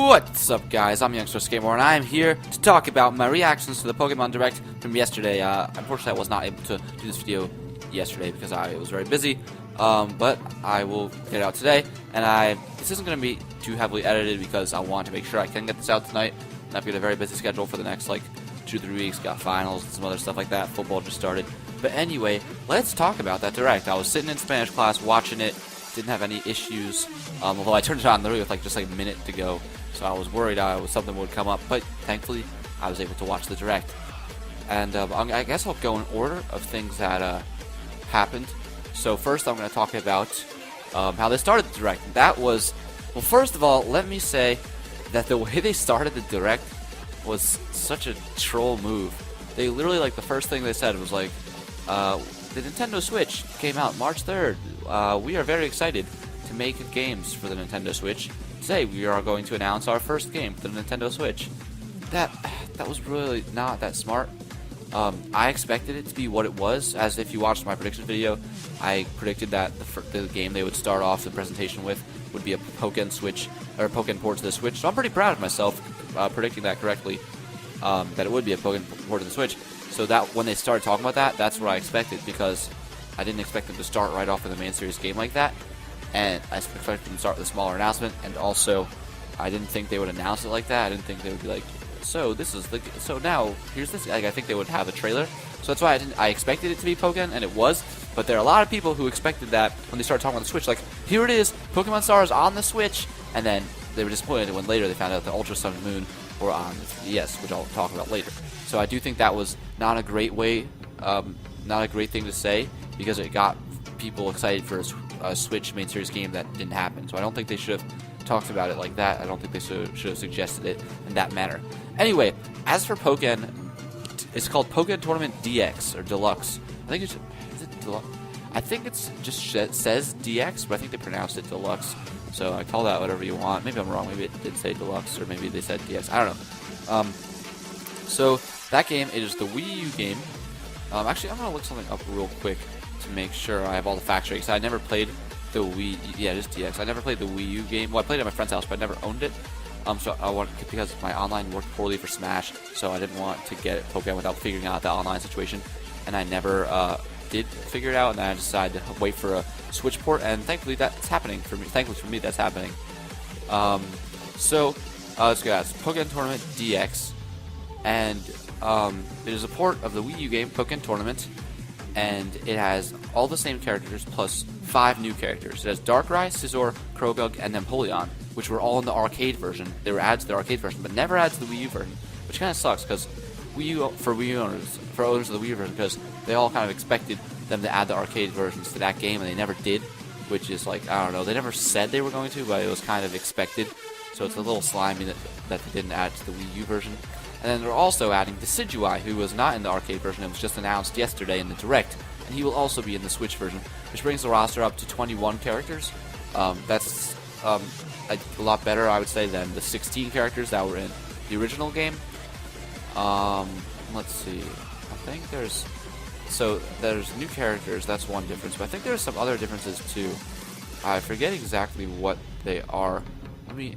What's up, guys? I'm Youngster Skateboard, and I'm here to talk about my reactions to the Pokemon Direct from yesterday. Unfortunately, I was not able to do this video yesterday because I was very busy, but I will get it out today. And this isn't going to be too heavily edited because I want to make sure I can get this out tonight. And I've got a very busy schedule for the next, 2-3 weeks. Got finals and some other stuff like that. Football just started. But anyway, let's talk about that Direct. I was sitting in Spanish class watching it. Didn't have any issues, although I turned it on literally with just a minute to go, so I was worried something would come up, but thankfully I was able to watch the Direct. And I guess I'll go in order of things that happened. So first I'm going to talk about how they started the Direct. And that was, well, first of all, let me say that the way they started the Direct was such a troll move. They literally, the first thing they said was the Nintendo Switch came out March 3rd. We are very excited to make games for the Nintendo Switch. Today we are going to announce our first game for the Nintendo Switch. That was really not that smart. I expected it to be what it was, as if you watched my prediction video, I predicted that the game they would start off the presentation with would be a Pokken Switch, or Pokken port to the Switch. So I'm pretty proud of myself predicting that correctly, that it would be a Pokken port to the Switch. So that when they started talking about that, that's what I expected, because I didn't expect them to start right off with a main series game like that, and I expected them to start with a smaller announcement. And also, I didn't think they would announce it like that. I didn't think they would be like, so now here's this. I think they would have a trailer. So that's why I expected it to be Pokken, and it was. But there are a lot of people who expected that when they started talking about the Switch, here it is, Pokemon Stars on the Switch, and then they were disappointed when later they found out the Ultra Sun and Moon were on the 3DS, which I'll talk about later. So I do think that was not a great way, not a great thing to say, because it got people excited for a Switch main series game that didn't happen. So I don't think they should have talked about it like that. I don't think they should have suggested it in that manner. Anyway, as for Pokken, it's called Pokken Tournament DX or Deluxe. I think is it Deluxe? I think it's just says DX, but I think they pronounced it Deluxe. So I call that whatever you want. Maybe I'm wrong. Maybe it did say Deluxe, or maybe they said DX. I don't know. So that game, it is the Wii U game. Actually, I'm gonna look something up real quick to make sure I have all the facts right, because I never played the Wii. Yeah, it is DX. I never played the Wii U game. Well, I played it at my friend's house, but I never owned it. So I want, because my online worked poorly for Smash, so I didn't want to get Pokemon without figuring out the online situation, and I never did figure it out, and then I decided to wait for a Switch port, and thankfully that's happening for me. Thankfully for me, that's happening. Let's go. It's Pokken Tournament DX, and it is a port of the Wii U game Pokken Tournament, and it has all the same characters plus 5 new characters. It has Darkrai, Scizor, Croagunk, and Empoleon, which were all in the arcade version. They were added to the arcade version, but never added to the Wii U version, which kind of sucks, because for owners of the Wii U version, because they all kind of expected them to add the arcade versions to that game, and they never did, which is I don't know, they never said they were going to, but it was kind of expected. So it's a little slimy that they didn't add to the Wii U version. And then they're also adding Decidueye, who was not in the arcade version. It was just announced yesterday in the Direct, and he will also be in the Switch version, which brings the roster up to 21 characters. That's a lot better, I would say, than the 16 characters that were in the original game. Let's see. I think there's new characters. That's one difference, but I think there's some other differences too. I forget exactly what they are. Let me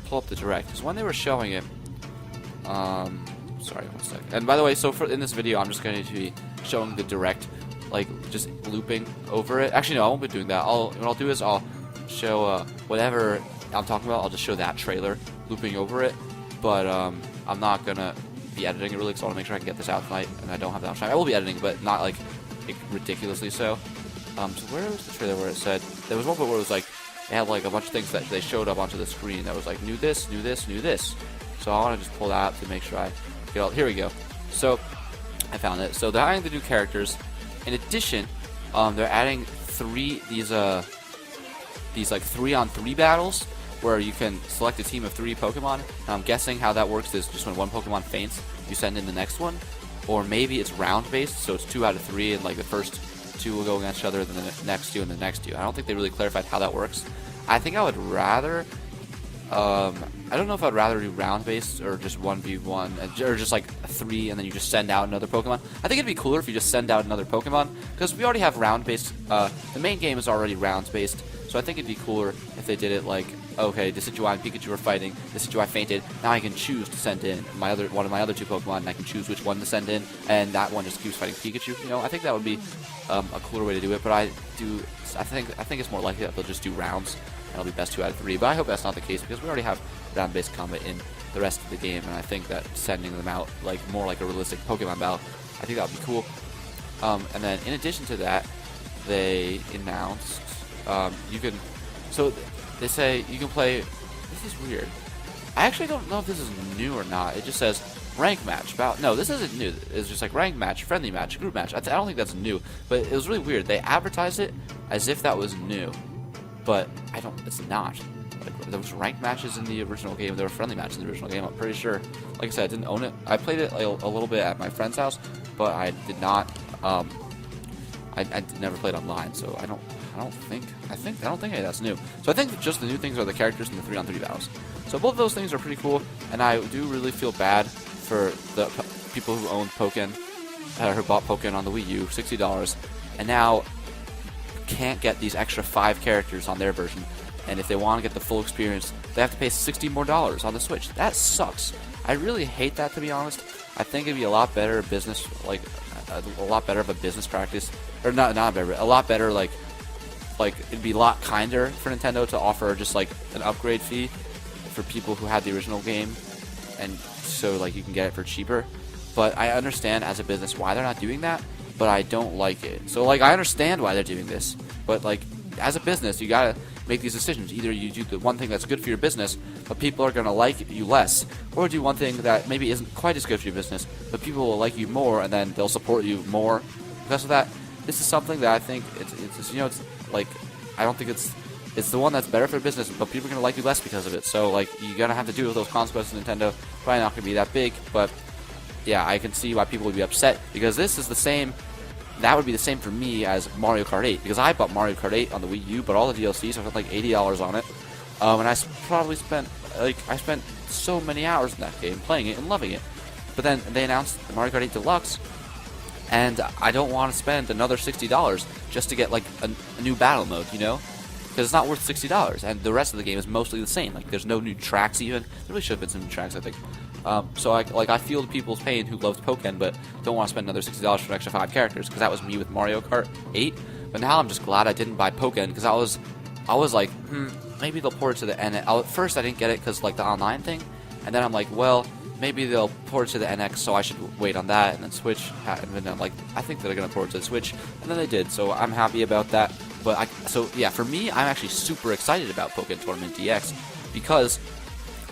pull up the Direct, because when they were showing it. Sorry, 1 second. And by the way, so in this video, I'm just going to be showing the Direct, just looping over it. Actually, no, I won't be doing that. What I'll do is I'll show whatever I'm talking about. I'll just show that trailer looping over it. But I'm not gonna be editing it really, because I want to make sure I can get this out tonight, and I don't have that much time. I will be editing, but not ridiculously so. So where was the trailer where it said there was one point where it was it had a bunch of things that they showed up onto the screen that was new this, new this, new this. So I want to just pull that out to make sure I get all. Here we go. So I found it. So they're adding the new characters. In addition, they're adding these 3-on-3 battles where you can select a team of 3 Pokemon. And I'm guessing how that works is just when one Pokemon faints, you send in the next one, or maybe it's round based, so it's 2 out of 3, and the first 2 will go against each other, then the next 2, and the next 2. I don't think they really clarified how that works. I think I would rather. I don't know if I'd rather do round-based or just 1v1, or just 3 and then you just send out another Pokemon. I think it'd be cooler if you just send out another Pokemon, because we already have round-based. The main game is already round-based, so I think it'd be cooler if they did it okay, Decidueye and Pikachu are fighting. Decidueye fainted. Now I can choose to send in one of my other two Pokemon, and I can choose which one to send in, and that one just keeps fighting Pikachu. You know, I think that would be a cooler way to do it. But I think it's more likely that they'll just do rounds, and it'll be best 2 out of 3. But I hope that's not the case because we already have round-based combat in the rest of the game, and I think that sending them out like more like a realistic Pokemon battle, I think that would be cool. And then in addition to that, they announced you can. So they say you can play. This is weird. I actually don't know if this is new or not. It just says rank match. No, this isn't new. It's just like rank match, friendly match, group match. I don't think that's new, but it was really weird. They advertised it as if that was new, but I don't. It's not. Like, there was ranked matches in the original game. There were friendly matches in the original game. I'm pretty sure. Like I said, I didn't own it. I played it a little bit at my friend's house, but I did not. I never played online, so I don't think any of that's new. So I think just the new things are the characters and the 3-on-3 battles. So both of those things are pretty cool, and I do really feel bad for the people who owned Pokken, who bought Pokken on the Wii U, $60, and now can't get these extra 5 characters on their version. And if they want to get the full experience, they have to pay $60 more on the Switch. That sucks. I really hate that, to be honest. I think it'd be a lot better business, like a lot better of a business practice, or not better, a lot better like it'd be a lot kinder for Nintendo to offer just like an upgrade fee for people who had the original game, and so like you can get it for cheaper. But I understand as a business why they're not doing that, but I don't like it. So like I understand why they're doing this, but like as a business you gotta make these decisions. Either you do the one thing that's good for your business, but people are gonna like you less, or do one thing that maybe isn't quite as good for your business, but people will like you more, and then they'll support you more because of that. This is something that I think it's you know, it's like I don't think it's the one that's better for business, but people are gonna like you less because of it. So like you're gonna have to deal with those consequences. Nintendo probably not gonna be that big, but yeah, I can see why people would be upset because this is the same. That would be the same for me as Mario Kart 8, because I bought Mario Kart 8 on the Wii U, but all the DLCs, so I spent like $80 on it, and I probably spent so many hours in that game, playing it and loving it. But then they announced the Mario Kart 8 Deluxe, and I don't want to spend another $60 just to get like a new battle mode, you know? Because it's not worth $60, and the rest of the game is mostly the same. Like there's no new tracks even. There really should have been some new tracks, I think. So I feel the people's pain who loved Pokken but don't want to spend another $60 for an extra 5 characters, because that was me with Mario Kart 8. But now I'm just glad I didn't buy Pokken, because I was like, maybe they'll port it to the NX. At first I didn't get it because like the online thing, and then I'm like, well, maybe they'll port it to the NX, so I should wait on that and then Switch. And then I'm like, I think they're gonna port it to the Switch, and then they did. So I'm happy about that. But so yeah, for me, I'm actually super excited about Pokken Tournament DX because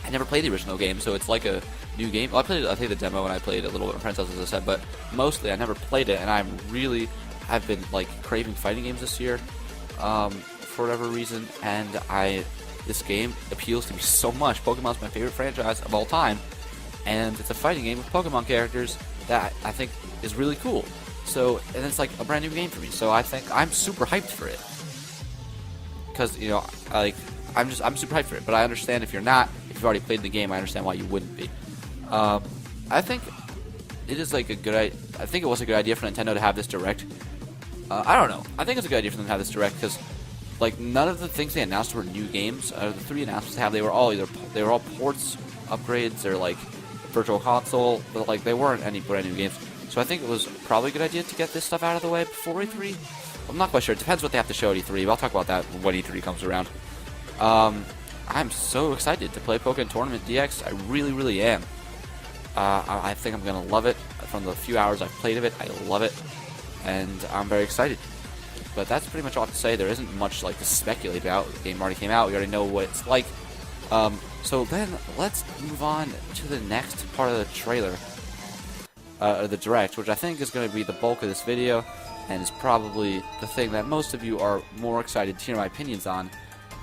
I never played the original game, so it's like a new game. Well, I played the demo and I played a little bit of Princess, as I said, but mostly I never played it, and I've been like craving fighting games this year for whatever reason, and this game appeals to me so much. Pokemon's my favorite franchise of all time, and it's a fighting game with Pokemon characters that I think is really cool. So, and it's like a brand new game for me, so I think I'm super hyped for it. Because, you know, like, I'm super hyped for it, but I understand if you're not, if you've already played the game, I understand why you wouldn't be. I think it is like I think it was a good idea for Nintendo to have this direct. I don't know. I think it's a good idea for them to have this direct because, like, none of the things they announced were new games. The 3 announcements they were all ports, upgrades, or like Virtual Console, but like they weren't any brand new games. So I think it was probably a good idea to get this stuff out of the way before E3. I'm not quite sure. It depends what they have to show at E3, but I'll talk about that when E3 comes around. I'm so excited to play Pokken Tournament DX. I really, really am. I think I'm going to love it. From the few hours I've played of it, I love it. And I'm very excited. But that's pretty much all I have to say. There isn't much like to speculate about. The game already came out. We already know what it's like. So then let's move on to the next part of the trailer. Or the direct, which I think is going to be the bulk of this video, and is probably the thing that most of you are more excited to hear my opinions on.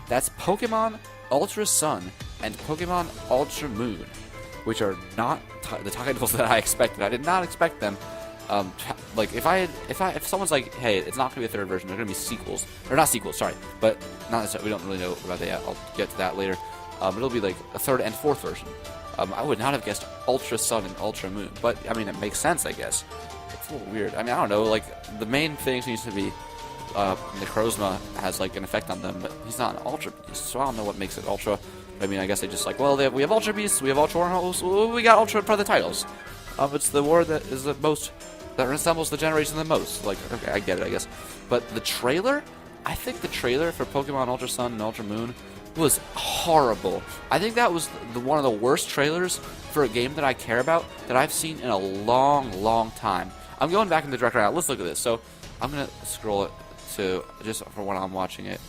That's Pokemon Ultra Sun and Pokemon Ultra Moon, which are not the titles that I expected. I did not expect them. Like if someone's like, hey, it's not gonna be a 3rd version, they're gonna be sequels, or not sequels, sorry, but not necessarily. We don't really know about that yet. I'll get to that later. It'll be like a 3rd and 4th version. I would not have guessed Ultra Sun and Ultra Moon, but I mean, it makes sense, I guess. It's a little weird. I mean, I don't know, like, the main thing seems to be, Necrozma has like an effect on them, but he's not an Ultra Beast, so I don't know what makes it Ultra. I mean, I guess they just like, well, we have Ultra Beasts, we have Ultra Wormholes, we got Ultra for the titles. It's the war that is the most, that resembles the generation the most. Like, okay, I get it, I guess. But the trailer, I think the trailer for Pokemon Ultra Sun and Ultra Moon was horrible. I think that was one of the worst trailers for a game that I care about that I've seen in a long time. I'm going back in the direct right now. Let's look at this. So I'm going to scroll it to just for when I'm watching it.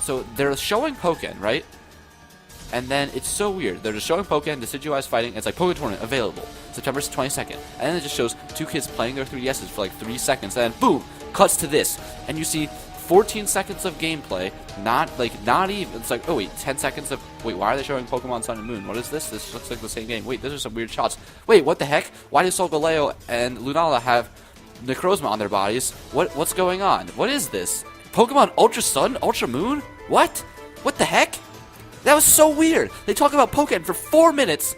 So they're showing Pokken, right? And then it's so weird. They're just showing Pokken, Decidueye's fighting. It's like Pokken Tournament available September 22nd. And then it just shows two kids playing their 3DSs for like 3 seconds. And then boom, cuts to this. And you see 14 seconds of gameplay. Not even. It's like, oh wait, 10 seconds of. Wait, why are they showing Pokemon Sun and Moon? What is this? This looks like the same game. Wait, those are some weird shots. Wait, what the heck? Why do Solgaleo and Lunala have Necrozma on their bodies? What's going on? What is this? Pokemon Ultra Sun, Ultra Moon? What? What the heck? That was so weird. They talk about Pokken for 4 minutes,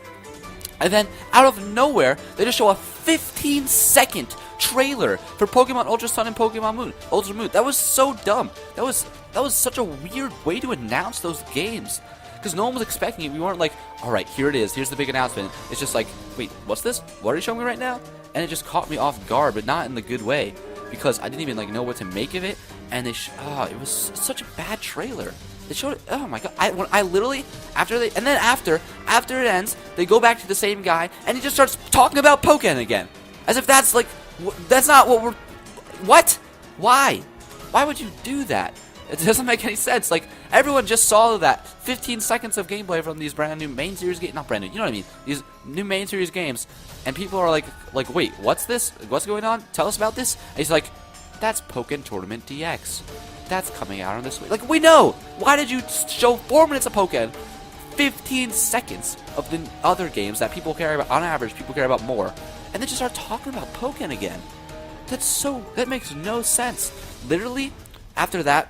and then out of nowhere, they just show a 15-second trailer for Pokemon Ultra Sun and Pokemon Moon, Ultra Moon. That was so dumb. That was such a weird way to announce those games, because no one was expecting it. We weren't like, all right, here it is. Here's the big announcement. It's just like, wait, what's this? What are you showing me right now? And it just caught me off guard, but not in the good way, because I didn't even like know what to make of it. And they, it was such a bad trailer. They showed it. Oh my god! I literally after it ends, they go back to the same guy, and he just starts talking about Pokken again, as if that's like that's not what we're. What? Why? Why would you do that? It doesn't make any sense. Like, everyone just saw that 15 seconds of gameplay from these brand new main series games. Not brand new, you know what I mean? These new main series games, and people are like, wait, what's this? What's going on? Tell us about this. And he's like, that's Pokken Tournament DX. That's coming out on this week. Like, we know. Why did you show 4 minutes of Pokken, 15 seconds of the other games that people care about? On average, people care about more, and then just start talking about Pokken again. That makes no sense. Literally, after that,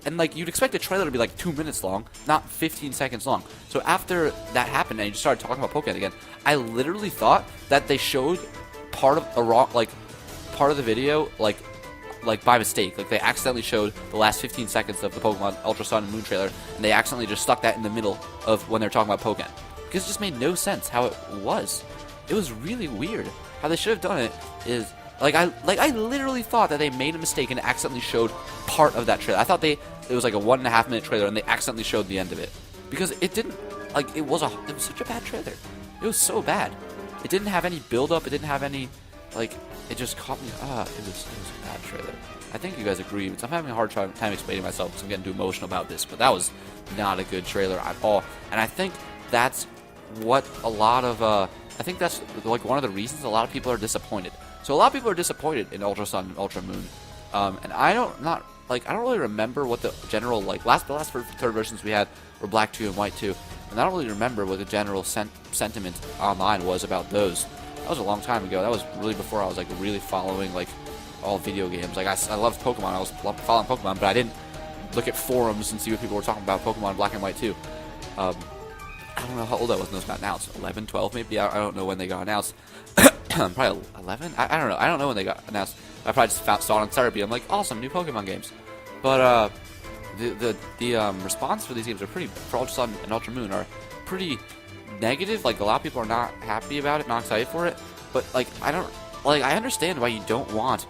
and like you'd expect the trailer to be like 2 minutes long, not 15 seconds long. So after that happened and you just started talking about Pokken again, I literally thought that they showed part of the video like by mistake. Like, they accidentally showed the last 15 seconds of the Pokemon Ultra Sun and Moon trailer, and they accidentally just stuck that in the middle of when they're talking about Pokken, because it just made no sense how it was. It was really weird. How they should have done it is I literally thought that they made a mistake and accidentally showed part of that trailer. I thought it was like a 1.5 minute trailer, and they accidentally showed the end of it, because it didn't, like, it was such a bad trailer. It was so bad. It didn't have any build up. It didn't have any, like, it just caught me. It was a bad trailer. I think you guys agree. I'm having a hard time explaining myself because I'm getting too emotional about this, but that was not a good trailer at all. And I think that's what a lot of I think that's like one of the reasons a lot of people are disappointed. So a lot of people are disappointed in Ultra Sun and Ultra Moon, and I don't really remember what the general, like, the last third versions we had were Black 2 and White 2, and I don't really remember what the general sentiment online was about those. That was a long time ago. That was really before I was like really following like all video games. Like, I loved Pokemon. I was following Pokemon, but I didn't look at forums and see what people were talking about Pokemon Black and White 2. I don't know how old I was when those got announced. 11, 12 maybe? I don't know when they got announced. Probably 11? I don't know. I don't know when they got announced. I probably just saw it on therapy. I'm like, awesome, new Pokemon games. But the response for these games for Ultra Sun and Ultra Moon are pretty negative. Like, a lot of people are not happy about it, not excited for it. But like, I understand why you don't want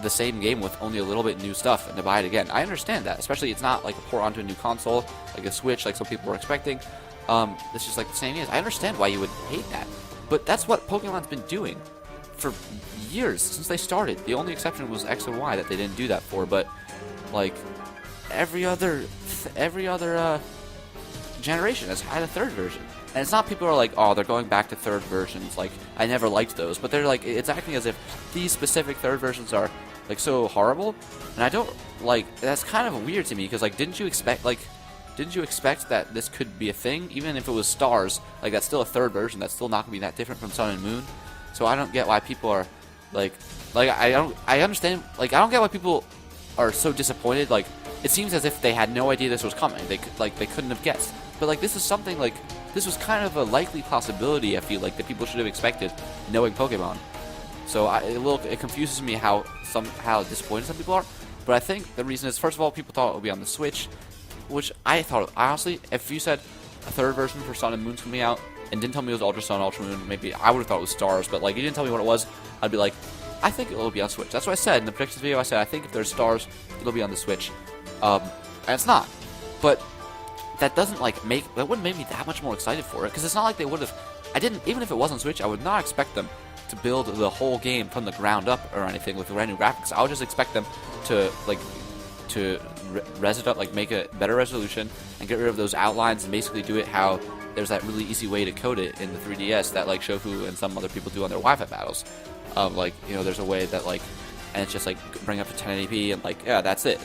the same game with only a little bit new stuff and to buy it again. I understand that, especially it's not like a port onto a new console, like a Switch, like some people were expecting. It's just like the same games. I understand why you would hate that, but that's what Pokemon's been doing for years since they started. The only exception was X and Y that they didn't do that for, but like every other generation has had a third version. And it's not people are like, oh, they're going back to third versions, like, I never liked those, but they're like, it's acting as if these specific third versions are like so horrible, and I don't like, that's kind of weird to me, because like, didn't you expect that this could be a thing? Even if it was stars, like, that's still a third version, that's still not gonna be that different from Sun and Moon. So I don't get why people are I understand, like, I don't get why people are so disappointed. Like, it seems as if they had no idea this was coming. They couldn't have guessed. But like, this is something like, this was kind of a likely possibility, I feel like, that people should have expected, knowing Pokemon. So it confuses me how disappointed some people are. But I think the reason is, first of all, people thought it would be on the Switch, which I thought, honestly, if you said a third version for Sun and Moon's coming out and didn't tell me it was Ultra Sun, Ultra Moon, maybe I would have thought it was Stars, but like you didn't tell me what it was, I'd be like, I think it will be on Switch. That's what I said in the predictions video. I said I think if there's Stars, it'll be on the Switch, and it's not. But that doesn't like that wouldn't make me that much more excited for it, because it's not like they would have. Even if it was on Switch, I would not expect them to build the whole game from the ground up or anything with brand new graphics. I would just expect them to res it up, like make a better resolution and get rid of those outlines and basically do it how there's that really easy way to code it in the 3DS that like Shofu and some other people do on their Wi-Fi battles. Like, you know, there's a way that like, and it's just like bring up to 1080p and like, yeah, that's it.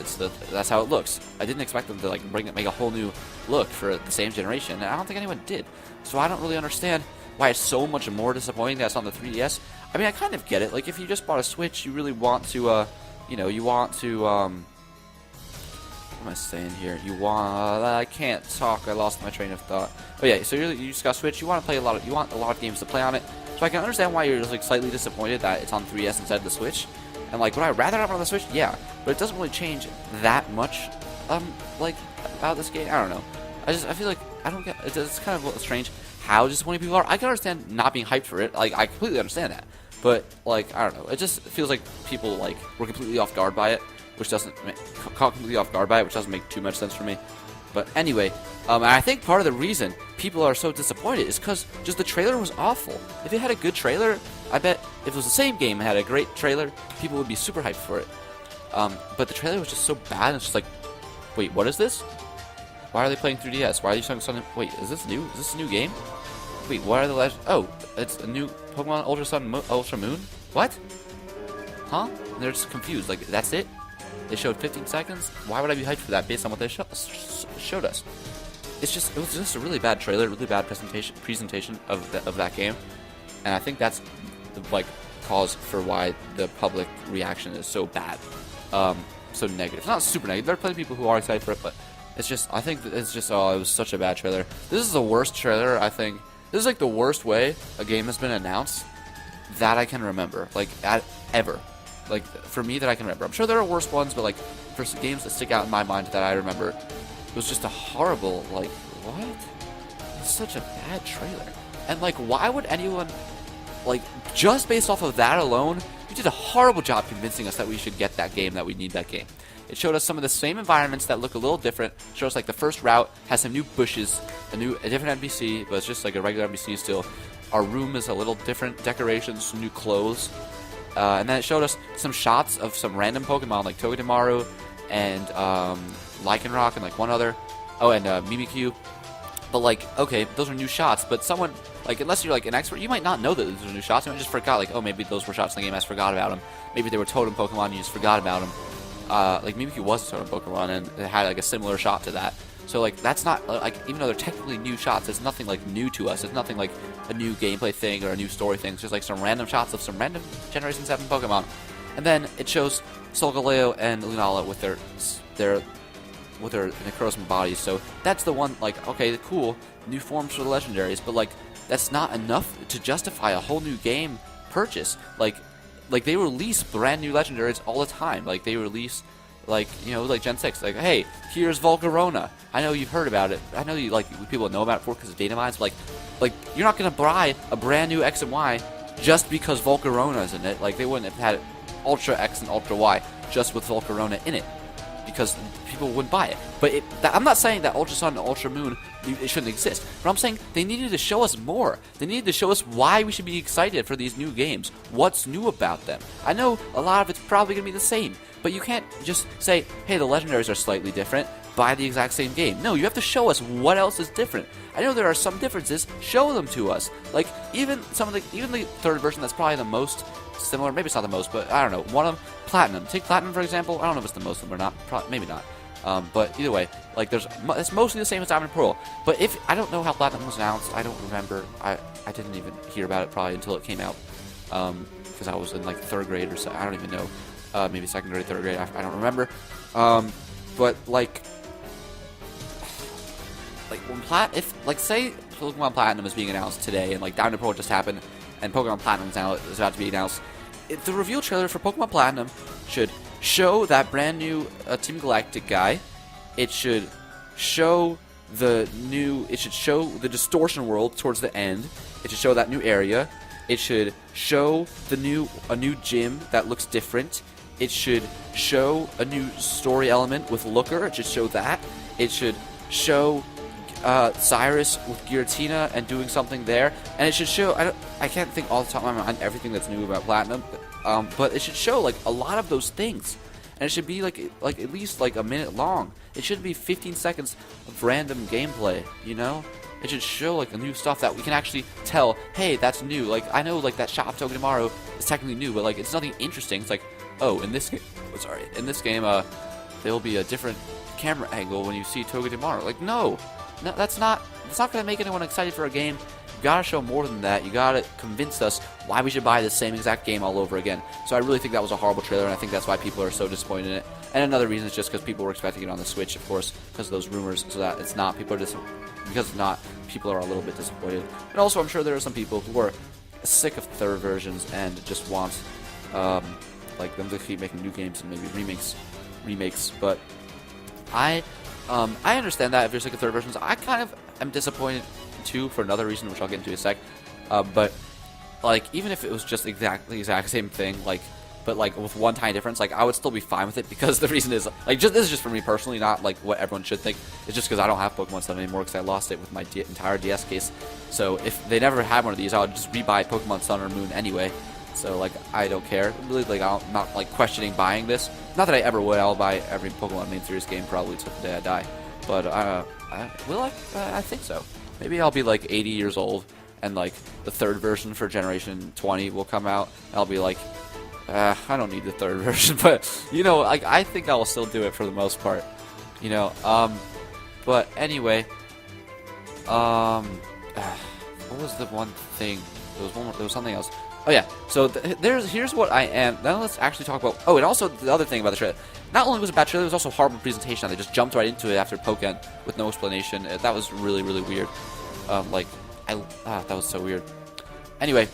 That's how it looks. I didn't expect them to like make a whole new look for the same generation, and I don't think anyone did. So I don't really understand why it's so much more disappointing that it's on the 3DS. I mean, I kind of get it. Like, if you just bought a Switch, you really want to, you know, you want to, what am I saying here? You want, I can't talk. I lost my train of thought. But yeah, so you just got Switch. You want to play you want a lot of games to play on it. So I can understand why you're just like slightly disappointed that it's on 3DS instead of the Switch. And like, would I rather have it on the Switch? Yeah, but it doesn't really change that much, like about this game. I don't know. I feel like I don't get. It's kind of strange how disappointed people are. I can understand not being hyped for it. Like, I completely understand that. But like, I don't know. It just feels like people like were completely off guard by it, which doesn't make too much sense for me. But anyway, and I think part of the reason people are so disappointed is because just the trailer was awful. If it had a good trailer, I bet if it was the same game and had a great trailer, people would be super hyped for it. But the trailer was just so bad, and it's just like, wait, what is this? Why are they playing 3DS? Why are you showing something? Wait, is this new? Is this a new game? Wait, what are the legends? Oh, it's a new Pokemon Ultra Sun, Ultra Moon? What? Huh? And they're just confused. Like, that's it? They showed 15 seconds? Why would I be hyped for that based on what they showed us? It was just a really bad trailer, really bad presentation of that game. And I think that's the like cause for why the public reaction is so bad. So negative. It's not super negative. There are plenty of people who are excited for it, but it's just, I think it's just, oh, it was such a bad trailer. This is the worst trailer, I think. This is like the worst way a game has been announced that I can remember, like, ever. Like, for me, that I can remember. I'm sure there are worse ones, but like, for games that stick out in my mind that I remember, it was just a horrible, like, what? It's such a bad trailer. And like, why would anyone, like, just based off of that alone, you did a horrible job convincing us that we should get that game, that we need that game. It showed us some of the same environments that look a little different. It showed us like the first route has some new bushes, a different NPC, but it's just like a regular NPC still. Our room is a little different decorations, some new clothes. And then it showed us some shots of some random Pokemon like Togedemaru and Lycanroc and like one other. Oh, and Mimikyu. But like, okay, those are new shots, but someone, like, unless you're like an expert, you might not know that those are new shots. You might just forgot, like, oh, maybe those were shots in the game, I just forgot about them. Maybe they were totem Pokemon, you just forgot about them. Like, Mimikyu was a totem Pokemon, and it had like a similar shot to that. So like, that's not, like, even though they're technically new shots, it's nothing like new to us. It's nothing like a new gameplay thing or a new story thing. It's just like some random shots of some random Generation 7 Pokemon. And then it shows Solgaleo and Lunala with their Necrozma bodies. So that's the one, like, okay, cool, new forms for the legendaries, but like, that's not enough to justify a whole new game purchase. Like they release brand new legendaries all the time. Like, they release, like, you know, like Gen 6, like, hey, here's Volcarona. I know you've heard about it. I know you, like, people know about it before because of data mines, but like you're not gonna buy a brand new X and Y just because Volcarona's in it. Like, they wouldn't have had Ultra X and Ultra Y just with Volcarona in it, because people wouldn't buy it. But I'm not saying that Ultra Sun and Ultra Moon, it shouldn't exist. But I'm saying they needed to show us more. They needed to show us why we should be excited for these new games. What's new about them? I know a lot of it's probably going to be the same, but you can't just say, hey, the legendaries are slightly different, buy the exact same game. No, you have to show us what else is different. I know there are some differences. Show them to us. Like, even the third version that's probably the most similar, maybe it's not the most, but I don't know, one of them, Platinum. Take Platinum, for example. I don't know if it's the most similar or not. Maybe not. But either way, like, it's mostly the same as Diamond and Pearl. But I don't know how Platinum was announced. I don't remember. I didn't even hear about it probably until it came out. Because I was in like third grade or so. I don't even know. Maybe second grade, third grade. I don't remember. But like when say Pokemon Platinum is being announced today, and like Diamond and Pearl just happened, and Pokemon Platinum is about to be announced, the reveal trailer for Pokemon Platinum should show that brand new Team Galactic guy. It should show the new. It should show the distortion world towards the end. It should show that new area. It should show a new gym that looks different. It should show a new story element with Looker. It should show that. It should show Cyrus with Giratina and doing something there. And it should show, I can't think all the top of my mind everything that's new about Platinum, but it should show like a lot of those things. And it should be like at least like a minute long. It shouldn't be 15 seconds of random gameplay, you know? It should show like a new stuff that we can actually tell, hey, that's new. Like I know like that shot of Togedemaru is technically new, but like it's nothing interesting. It's like, oh, in this game, there'll be a different camera angle when you see Togedemaru. Like no, that's not gonna make anyone excited for a game. You gotta show more than that. You gotta convince us why we should buy the same exact game all over again. So I really think that was a horrible trailer, and I think that's why people are so disappointed in it. And another reason is just because people were expecting it on the Switch, of course, because of those rumors. So that it's not, because it's not, people are a little bit disappointed. And also, I'm sure there are some people who are sick of third versions and just want like them to keep making new games and maybe remakes. But I understand that if you're sick of third versions. I kind of am disappointed too for another reason, which I'll get into in a sec. But like even if it was just the exact same thing, but like with one tiny difference, like I would still be fine with it, because the reason is like this is just for me personally, not like what everyone should think. It's just because I don't have Pokemon Sun anymore because I lost it with my entire DS case. So if they never had one of these, I would just rebuy Pokemon Sun or Moon anyway. So like I don't care really. Like I'm not like questioning buying this. Not that I ever would. I'll buy every Pokemon main series game probably till the day I die. But I think so. Maybe I'll be like 80 years old and like the third version for Generation 20 will come out. I'll be like, I don't need the third version, but you know, like I think I will still do it for the most part. You know, but anyway, what was the one thing? There was something else. Oh yeah, so here's what I am. Now let's actually talk about. Oh, and also the other thing about the trailer. Not only was it a bad trailer, it was also a horrible presentation. They just jumped right into it after Pokken with no explanation. That was really weird. That was so weird. Anyway,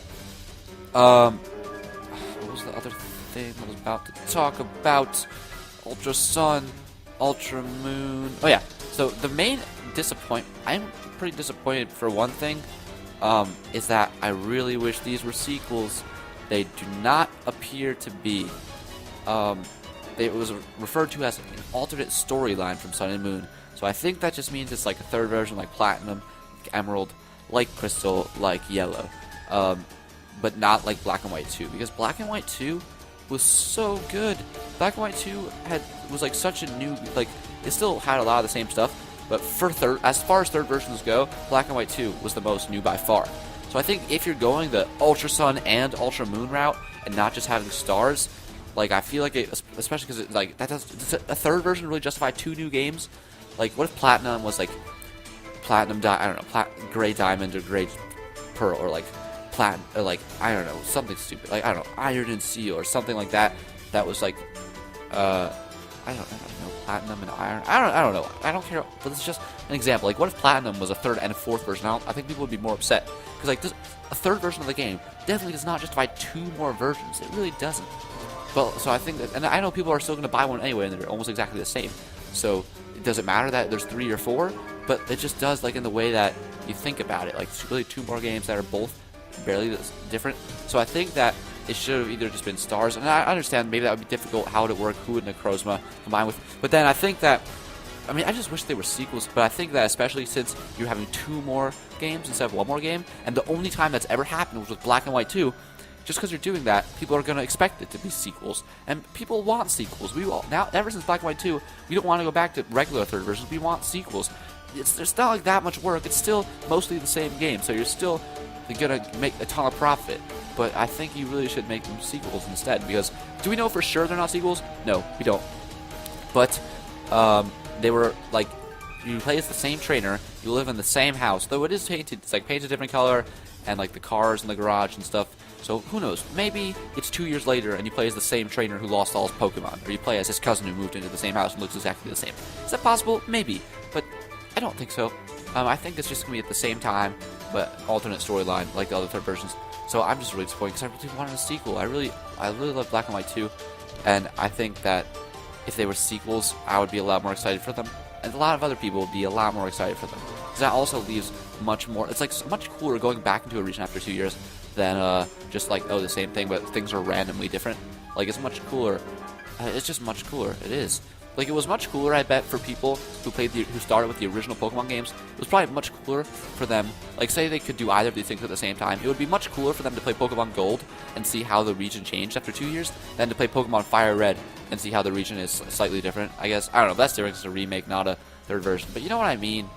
what was the other thing I was about to talk about? Ultra Sun, Ultra Moon. Oh yeah. So the main disappointment. I'm pretty disappointed for one thing. Is that I really wish these were sequels. They do not appear to be. It was referred to as an alternate storyline from Sun and Moon. So I think that just means it's like a third version, like Platinum, like Emerald, like Crystal, like Yellow. But not like Black and White 2. Because Black and White 2 was so good. Black and White 2 was like such a new, like, it still had a lot of the same stuff. But for as far as third versions go, Black and White 2 was the most new by far. So I think if you're going the Ultra Sun and Ultra Moon route and not just having stars, like I feel like it, especially because it's like does a third version really justify two new games? Like what if Platinum was like Platinum Gray Diamond or Gray Pearl, or like Platinum, or like I don't know, something stupid, like I don't know, Iron and Seal or something like that. That was like I don't know, Platinum and Iron. I don't know. I don't care. But it's just an example. Like, what if Platinum was a third and a fourth version? I think people would be more upset. Because, like, a third version of the game definitely does not justify two more versions. It really doesn't. Well, so I think that, and I know people are still going to buy one anyway, and they're almost exactly the same. So, it doesn't matter that there's 3 or 4, but it just does, like, in the way that you think about it. Like, it's really 2 more games that are both barely different. So, I think that it should have either just been stars, and I understand maybe that would be difficult. How would it work? Who would Necrozma combine with? But then I think that, I mean, I just wish they were sequels, but I think that especially since you're having 2 more games instead of 1 more game, and the only time that's ever happened was with Black and White 2, just because you're doing that, people are going to expect it to be sequels, and people want sequels. Now, ever since Black and White 2, we don't want to go back to regular third versions. We want sequels. There's not like that much work. It's still mostly the same game, so you're still going to make a ton of profit. But I think you really should make them sequels instead, because do we know for sure they're not sequels? No, we don't. But they were like, you play as the same trainer, you live in the same house, though it is painted, it's like painted a different color, and like the cars in the garage and stuff. So who knows? Maybe it's 2 years later and you play as the same trainer who lost all his Pokemon, or you play as his cousin who moved into the same house and looks exactly the same. Is that possible? Maybe, but I don't think so. I think it's just gonna be at the same time, but alternate storyline like the other third versions. So I'm just really disappointed because I really wanted a sequel. I really love Black and White 2, And I think that if they were sequels, I would be a lot more excited for them. And a lot of other people would be a lot more excited for them. Because that also leaves much more... It's like much cooler going back into a region after 2 years than just like, oh, the same thing, but things are randomly different. Like, it's much cooler. It's just much cooler. It is. Like, it was much cooler, I bet, for people who started with the original Pokemon games. It was probably much cooler for them. Like, say they could do either of these things at the same time. It would be much cooler for them to play Pokemon Gold and see how the region changed after 2 years than to play Pokemon Fire Red and see how the region is slightly different, I guess. I don't know. That's different. It's a remake, not a third version. But you know what I mean?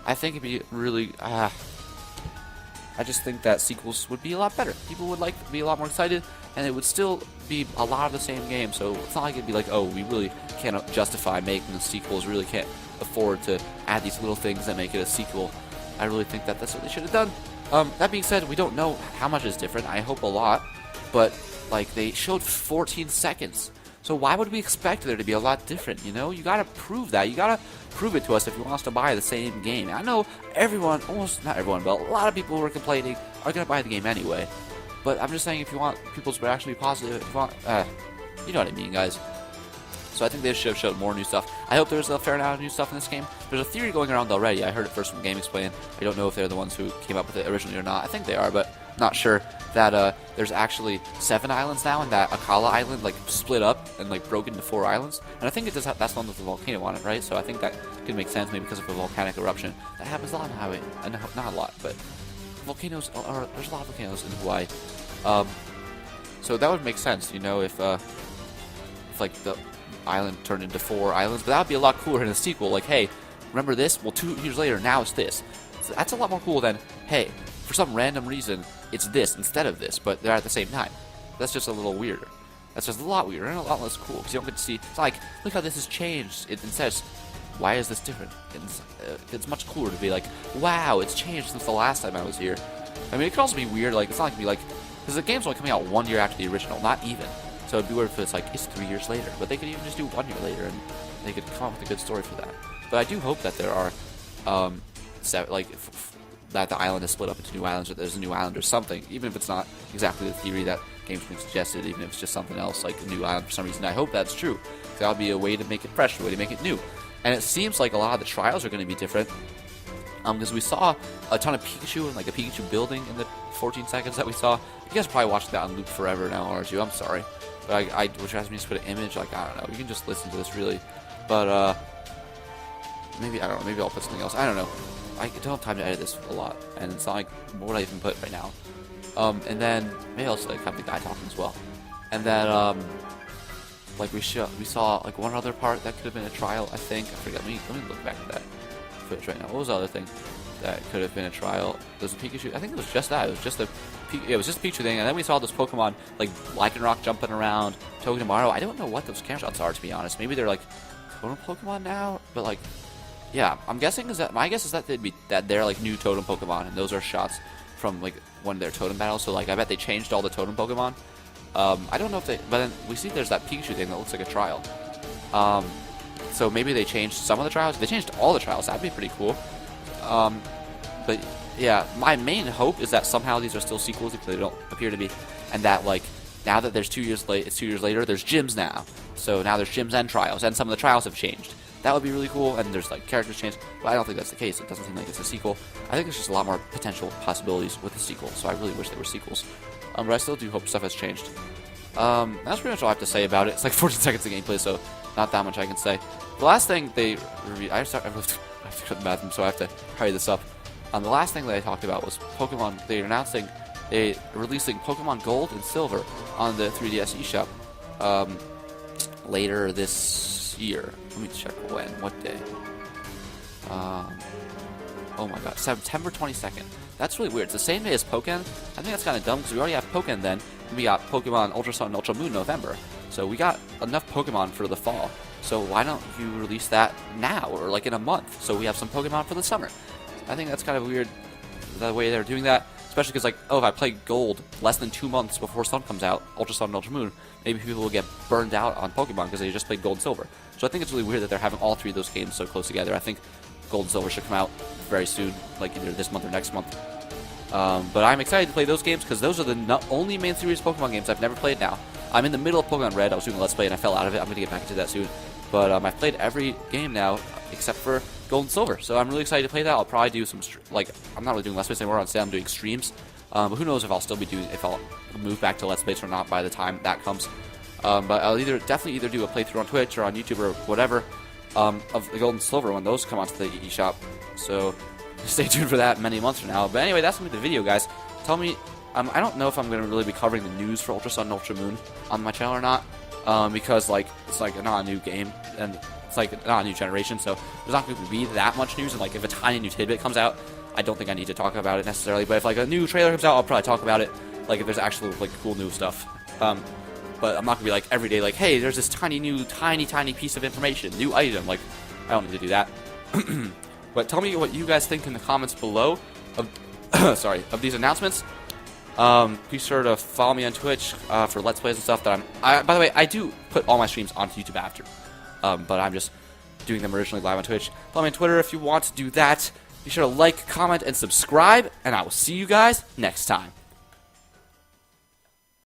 I think it'd be really... I just think that sequels would be a lot better. People would be a lot more excited, and it would still be a lot of the same game. So it's not like it'd be like, oh, we really can't justify making the sequels, really can't afford to add these little things that make it a sequel. I really think that that's what they should have done. That being said, we don't know how much is different. I hope a lot, but like they showed 14 seconds. So why would we expect there to be a lot different, you know? You gotta prove that. You gotta prove it to us if you want us to buy the same game. I know everyone, almost not everyone, but a lot of people who are complaining are gonna buy the game anyway. But I'm just saying, if you want people to actually be positive, if you want, you know what I mean, guys. So I think they should have showed more new stuff. I hope there's a fair amount of new stuff in this game. There's a theory going around already. I heard it first from Game Explain. I don't know if they're the ones who came up with it originally or not. I think they are, but not sure. That there's actually 7 islands now, and that Akala Island like split up and like broke into 4 islands. And I think it does that's the one with the volcano on it, right? So I think that could make sense, maybe because of a volcanic eruption. That happens a lot in Hawaii. Not a lot, but volcanoes are. There's a lot of volcanoes in Hawaii. So that would make sense, you know, if like the island turned into 4 islands. But that would be a lot cooler in a sequel. Like, hey, remember this? Well, 2 years later, now it's this. So that's a lot more cool than, hey, for some random reason, it's this instead of this, but they're at the same time. That's just a little weirder. That's just a lot weirder and a lot less cool, because you don't get to see, it's like, look how this has changed. It says, why is this different? It's much cooler to be like, wow, it's changed since the last time I was here. I mean, it could also be weird, like, it's not going to be like, because the game's only coming out 1 year after the original, not even. So it'd be weird if it's like, it's 3 years later. But they could even just do 1 year later, and they could come up with a good story for that. But I do hope that there are, that the island is split up into new islands, or there's a new island or something, even if it's not exactly the theory that Games being suggested, even if it's just something else, like a new island for some reason. I hope that's true. That would be a way to make it fresh, a way to make it new. And it seems like a lot of the trials are going to be different, because we saw a ton of Pikachu and like a Pikachu building in the 14 seconds that we saw. You guys are probably watching that on loop forever now, aren't you? I'm sorry. But I which has me to put an image, like, I don't know. You can just listen to this, really. But, maybe, I don't know, maybe I'll put something else. I don't know. I don't have time to edit this a lot, and it's not like, what would I even put right now? And then, maybe I'll just, like, have the guy talking as well. And then, like, we saw, like, one other part that could have been a trial, I think. I forget, let me look back at that footage right now. What was the other thing that could have been a trial? There's a Pikachu, I think it was just that, it was just a Pikachu thing, and then we saw this Pokemon, like, Lycanroc jumping around, Togedemaru. I don't know what those camera shots are, to be honest. Maybe they're, like, totem Pokemon now, but, like, yeah, my guess is that they're like new totem Pokemon, and those are shots from like one of their totem battles. So like I bet they changed all the totem Pokemon. I don't know if they, but then we see there's that Pikachu thing that looks like a trial. So maybe they changed some of the trials. If they changed all the trials, that'd be pretty cool. But yeah, my main hope is that somehow these are still sequels, if they don't appear to be, and that like now that there's 2 years late, it's 2 years later. There's gyms now, so now there's gyms and trials, and some of the trials have changed. That would be really cool, and there's like characters changed, but I don't think that's the case. It doesn't seem like it's a sequel. I think there's just a lot more potential possibilities with a sequel, so I really wish they were sequels. But I still do hope stuff has changed. That's pretty much all I have to say about it. It's like 14 seconds of gameplay, so not that much I can say. The last thing they reviewed, I have to go to the bathroom, so I have to hurry this up. The last thing that I talked about was Pokemon. They're releasing Pokemon Gold and Silver on the 3DS eShop later this year. Let me check what day. Oh my god, September 22nd. That's really weird. It's the same day as Pokken. I think that's kind of dumb because we already have Pokken then. And we got Pokemon Ultra Sun and Ultra Moon in November. So we got enough Pokemon for the fall. So why don't you release that now or like in a month so we have some Pokemon for the summer? I think that's kind of weird the way they're doing that. Especially because, like, oh, if I play Gold less than 2 months before Sun comes out, Ultra Sun and Ultra Moon, maybe people will get burned out on Pokemon because they just played Gold and Silver. So I think it's really weird that they're having all 3 of those games so close together. I think Gold and Silver should come out very soon, like either this month or next month. But I'm excited to play those games because those are the only main series Pokemon games I've never played now. I'm in the middle of Pokemon Red. I was doing a Let's Play and I fell out of it. I'm going to get back into that soon. But I've played every game now except for Gold and Silver. So I'm really excited to play that. I'll probably do some, I'm not really doing Let's Plays anymore. Instead, I'm doing streams. But who knows if I'll still be doing, if I'll move back to Let's Plays or not by the time that comes. But I'll definitely either do a playthrough on Twitch or on YouTube or whatever of the Gold and Silver when those come onto the eShop. So stay tuned for that many months from now. But anyway, that's going to be the video, guys. Tell me, I don't know if I'm going to really be covering the news for Ultra Sun and Ultra Moon on my channel or not, because it's not a new game and it's not a new generation, so there's not going to be that much news. And if a tiny new tidbit comes out, I don't think I need to talk about it necessarily. But if a new trailer comes out, I'll probably talk about it. If there's actual cool new stuff. But I'm not gonna be every day hey, there's this tiny piece of information, new item. I don't need to do that. But tell me what you guys think in the comments below of of these announcements. Be sure to follow me on Twitch for Let's Plays and stuff. By the way, I do put all my streams onto YouTube after, but I'm just doing them originally live on Twitch. Follow me on Twitter if you want to do that. Be sure to like, comment, and subscribe, and I will see you guys next time.